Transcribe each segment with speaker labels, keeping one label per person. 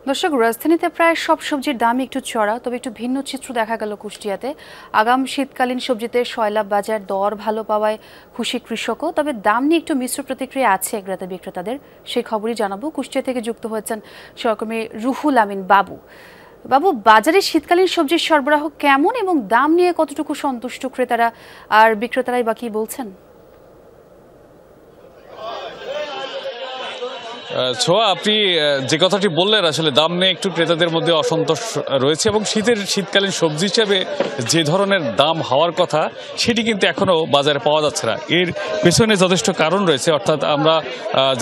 Speaker 1: দর্শক, রাজধানীতে প্রায় সব সবজির দাম একটু চড়া, তবে একটু ভিন্ন চিত্র দেখা গেল কুষ্টিয়াতে। আগাম শীতকালীন সবজিতে সয়লাব বাজার দর ভালো পাওয়ায় খুশি কৃষকও, তবে দাম নিয়ে একটু মিশ্র প্রতিক্রিয়া আছে ক্রেতা বিক্রেতাদের। সেই খবরই জানাবো। কুষ্টিয়া থেকে যুক্ত হয়েছেন সহকর্মী রুহুল আমিন বাবু। বাবু, বাজারে শীতকালীন সবজির সরবরাহ কেমন এবং দাম নিয়ে কতটুকু সন্তুষ্ট ক্রেতারা আর বিক্রেতারাই বা কি বলছেন?
Speaker 2: ছোঁয়া, আপনি যে কথাটি বললেন আসলে দাম নিয়ে একটু ক্রেতাদের মধ্যে অসন্তোষ রয়েছে এবং শীতকালীন সবজি হিসেবে যে ধরনের দাম হওয়ার কথা সেটি কিন্তু এখনও বাজারে পাওয়া যাচ্ছে না। এর পেছনে যথেষ্ট কারণ রয়েছে, অর্থাৎ আমরা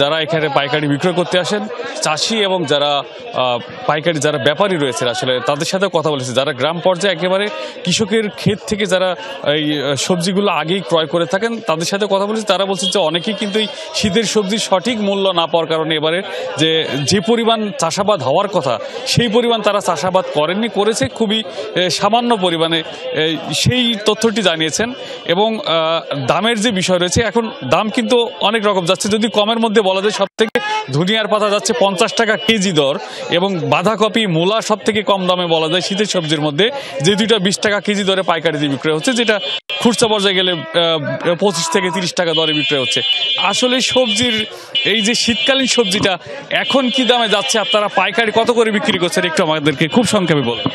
Speaker 2: যারা এখানে পাইকারি বিক্রয় করতে আসেন, চাষি এবং যারা পাইকারি যারা ব্যাপারী রয়েছে আসলে তাদের সাথে কথা বলেছে, যারা গ্রাম পর্যায়ে একেবারে কৃষকের ক্ষেত থেকে যারা এই সবজিগুলো আগেই ক্রয় করে থাকেন তাদের সাথে কথা বলেছে। তারা বলছে যে অনেকেই কিন্তু এই শীতের সবজির সঠিক মূল্য না পাওয়ার কারণে এবারে যে পরিমাণ চাষাবাদ হওয়ার কথা সেই পরিমাণ তারা চাষাবাদ করেননি, করেছে খুবই সামান্য পরিমাণে, সেই তথ্যটি জানিয়েছেন। এবং দামের যে বিষয় রয়েছে, এখন দাম কিন্তু অনেক রকম যাচ্ছে। যদি কমের মধ্যে বলা যায়, সব থেকে ধনিয়ার পাতা যাচ্ছে 50 টাকা কেজি দর, এবং বাঁধাকপি মূলা সব থেকে কম দামে বলা যায় শীতের সবজির মধ্যে, যে দুইটা 20 টাকা কেজি দরে পাইকারিতে বিক্রয় হচ্ছে, যেটা খুচরা পর্যায়ে গেলে 25 থেকে 30 টাকা দরে বিক্রয় হচ্ছে। আসলে সবজির এই যে শীতকালীন সবজিটা এখন কি দামে যাচ্ছে, আপনারা পাইকারি কত করে বিক্রি করছেন একটু আমাদেরকে খুব সংক্ষেপে বলুন।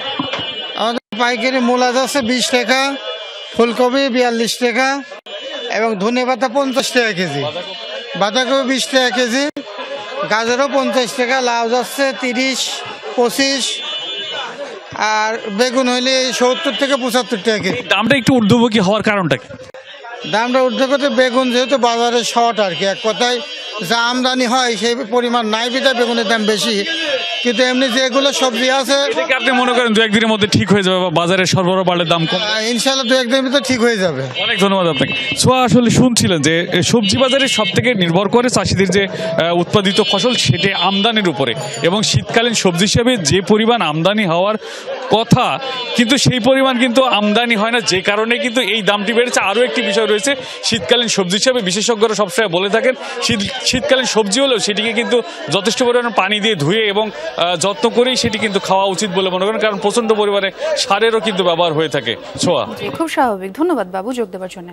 Speaker 3: আমাদের পাইকারি মূলা যাচ্ছে 20 টাকা, ফুলকপি 42 টাকা, এবং ধনেপাতা 50 টাকা কেজি, বাঁধাকপি 20 টাকা কেজি, গাজরও 50 টাকা, লাউ যাচ্ছে 30, 25, আর বেগুন হইলে 70 থেকে 75 টাকা কেজি।
Speaker 2: দামটা একটু ঊর্ধ্বমুখী হওয়ার কারণটা কি?
Speaker 3: দামটা ঊর্ধ্ব করতে বেগুন যেহেতু বাজারে শর্ট আর কি, এক কথায় যা আমদানি হয় সেই পরিমাণ নাই, বিধায় বেগুনের দাম বেশি। কিন্তু এমনি যেগুলো সবজি আছে
Speaker 2: আপনি মনে করেন দু একদিনের মধ্যে ঠিক হয়ে যাবে বা বাজারে সরবরাহ বাড়লে দাম কম?
Speaker 3: ইনশাল্লাহ 2-1 দিনের ভিতরে ঠিক হয়ে যাবে।
Speaker 2: অনেক ধন্যবাদ আপনাকে। ছোঁয়া, আসলে শুনছিলেন যে সবজি বাজারে সব থেকে নির্ভর করে চাষিদের যে উৎপাদিত ফসল সেটি আমদানির উপরে, এবং শীতকালীন সবজি হিসেবে যে পরিমাণ আমদানি হওয়ার কথা কিন্তু সেই পরিমাণ কিন্তু আমদানি হয় না, যে কারণে কিন্তু এই দামটি বেড়েছে। আরও একটি বিষয় রয়েছে, শীতকালীন সবজি হিসেবে বিশেষজ্ঞরা সবসময় বলে থাকেন শীতকালীন সবজি হলেও সেটিকে কিন্তু যথেষ্ট পরিমাণে পানি দিয়ে ধুয়ে এবং যত্ন করেই সেটি কিন্তু খাওয়া উচিত বলে মনে করেন, কারণ প্রচণ্ড পরিমাণে সারেরও কিন্তু ব্যবহার হয়ে থাকে। ছোঁয়া,
Speaker 1: খুব স্বাভাবিক। ধন্যবাদ বাবু যোগ দেওয়ার জন্য।